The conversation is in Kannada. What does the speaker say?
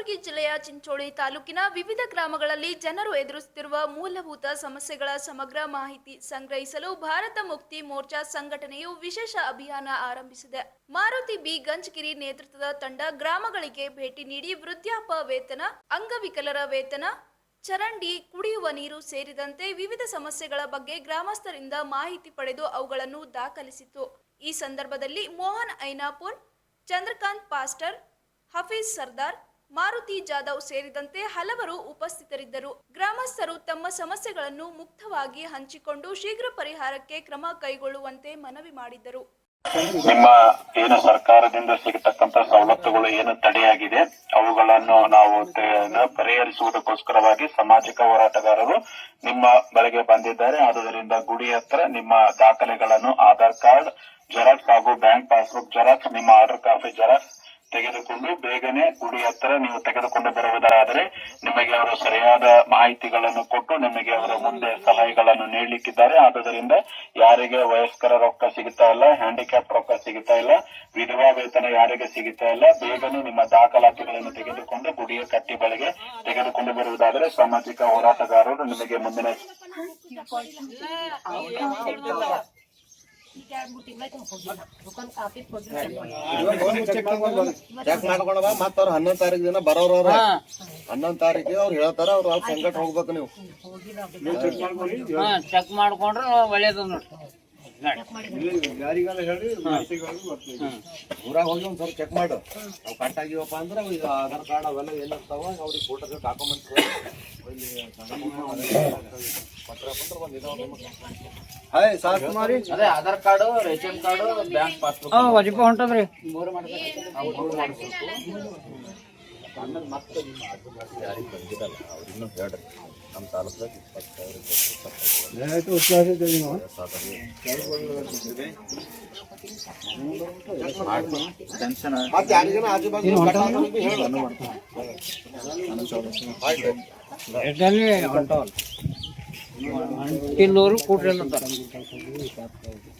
ಕಲಬುರಗಿ ಜಿಲ್ಲೆಯ ಚಿಂಚೋಳಿ ತಾಲೂಕಿನ ವಿವಿಧ ಗ್ರಾಮಗಳಲ್ಲಿ ಜನರು ಎದುರಿಸುತ್ತಿರುವ ಮೂಲಭೂತ ಸಮಸ್ಯೆಗಳ ಸಮಗ್ರ ಮಾಹಿತಿ ಸಂಗ್ರಹಿಸಲು ಭಾರತ ಮುಕ್ತಿ ಮೋರ್ಚಾ ಸಂಘಟನೆಯು ವಿಶೇಷ ಅಭಿಯಾನ ಆರಂಭಿಸಿದೆ. ಮಾರುತಿ ಬಿ ಗಂಜಗಿರಿ ನೇತೃತ್ವದ ತಂಡ ಗ್ರಾಮಗಳಿಗೆ ಭೇಟಿ ನೀಡಿ ವೃದ್ಧಾಪ್ಯ ವೇತನ, ಅಂಗವಿಕಲರ ವೇತನ, ಚರಂಡಿ, ಕುಡಿಯುವ ನೀರು ಸೇರಿದಂತೆ ವಿವಿಧ ಸಮಸ್ಯೆಗಳ ಬಗ್ಗೆ ಗ್ರಾಮಸ್ಥರಿಂದ ಮಾಹಿತಿ ಪಡೆದು ಅವುಗಳನ್ನು ದಾಖಲಿಸಿತು. ಈ ಸಂದರ್ಭದಲ್ಲಿ ಮೋಹನ್ ಐನಾಪುರ್, ಚಂದ್ರಕಾಂತ್ ಪಾಸ್ಟರ್, ಹಫೀಜ್ ಸರ್ದಾರ್, ಮಾರುತಿ ಜಾಧವ್ ಸೇರಿದಂತೆ ಹಲವರು ಉಪಸ್ಥಿತರಿದ್ದರು. ಗ್ರಾಮಸ್ಥರು ತಮ್ಮ ಸಮಸ್ಯೆಗಳನ್ನು ಮುಕ್ತವಾಗಿ ಹಂಚಿಕೊಂಡು ಶೀಘ್ರ ಪರಿಹಾರಕ್ಕೆ ಕ್ರಮ ಕೈಗೊಳ್ಳುವಂತೆ ಮನವಿ ಮಾಡಿದರು. ನಿಮ್ಮ ಏನು ಸರ್ಕಾರದಿಂದ ಸಿಗತಕ್ಕಂತ ಸವಲತ್ತುಗಳು ಏನು ತಡೆಯಾಗಿದೆ ಅವುಗಳನ್ನು ನಾವು ಪರಿಹರಿಸುವುದಕ್ಕೋಸ್ಕರವಾಗಿ ಸಾಮಾಜಿಕ ಹೋರಾಟಗಾರರು ನಿಮ್ಮ ಬಳಿಗೆ ಬಂದಿದ್ದಾರೆ. ಆದುದರಿಂದ ಗುಡಿ ಹತ್ರ ನಿಮ್ಮ ದಾಖಲೆಗಳನ್ನು ಆಧಾರ್ ಕಾರ್ಡ್ ಜೆರಾಕ್ಸ್ ಹಾಗೂ ಬ್ಯಾಂಕ್ ಪಾಸ್ಬುಕ್ ಜೆರಾಕ್ಸ್, ನಿಮ್ಮ ಆರ್ಡರ್ ಕಾಪಿ ಜೆರಾಕ್ಸ್ ತೆಗೆದುಕೊಂಡು ಬೇಗನೆ ಗುಡಿ ಹತ್ರ ನೀವು ತೆಗೆದುಕೊಂಡು ಬರುವುದಾದರೆ ನಿಮಗೆ ಅವರು ಸರಿಯಾದ ಮಾಹಿತಿಗಳನ್ನು ಕೊಟ್ಟು ನಿಮಗೆ ಅವರ ಮುಂದೆ ಸಲಹೆಗಳನ್ನು ನೀಡಲಿಕ್ಕಿದ್ದಾರೆ. ಆದುದರಿಂದ ಯಾರಿಗೆ ವಯಸ್ಕರ ರೊಕ್ಕ ಸಿಗುತ್ತಾ ಇಲ್ಲ, ಹ್ಯಾಂಡಿಕ್ಯಾಪ್ ರೊಕ್ಕ ಸಿಗುತ್ತಾ ಇಲ್ಲ, ವಿಧವಾ ವೇತನ ಯಾರಿಗೆ ಸಿಗುತ್ತಾ ಇಲ್ಲ, ಬೇಗನೆ ನಿಮ್ಮ ದಾಖಲಾತಿಗಳನ್ನು ತೆಗೆದುಕೊಂಡು ಗುಡಿಯ ಕಟ್ಟಿ ಬಳಿಗೆ ತೆಗೆದುಕೊಂಡು ಬರುವುದಾದರೆ ಸಾಮಾಜಿಕ ಹೋರಾಟಗಾರರು ನಿಮಗೆ ಮುಂದಿನ ಚೆಕ್ ಮಾಡ್ಕೊಂಡ ಮತ್ತ ಅವ್ರ 11 ತಾರೀಕು ದಿನ ಬರೋರವ್ರ 11 ತಾರೀಕಿಗೆ ಅವ್ರು ಹೇಳ್ತಾರ. ಅವ್ರ ಸಂಕಟ ಹೋಗ್ಬೇಕು. ನೀವು ಚೆಕ್ ಮಾಡ್ಕೊಂಡ್ರೆ ಒಳ್ಳೇದು ನೋಡ್ರಿ. ಊರಾಗ ಹೋಗಿ ಒಂದ್ಸಲ ಚೆಕ್ ಮಾಡು. ಅವ್ ಕಟ್ ಆಗಿವಪ್ಪ ಅಂದ್ರೆ ಈಗ ಆಧಾರ್ ಕಾರ್ಡ್ ಅವೆಲ್ಲ ಏನಿರ್ತಾವ ಅವ್ರಿಗೆ ಫೋಟೋ ಡಾಕ್ಯುಮೆಂಟ್ಸ್ ಅದೇ Aadhaar card, ration card, bank passbook ವಜಿಪ ಹೊಂಟದ್ರಿ. ಮತ್ತೆ ನಿಮ್ಮ ಆಜು ಯಾರಿಗೆ ಬಂದಿರಲ್ಲ ಅವ್ರಿನ್ನೂ ಹೇಳ್ರಿ. ನಮ್ಮ ತಾಲೂಕದಾಗ 20,000 ಕೊಟ್ರಿ ಅಂತ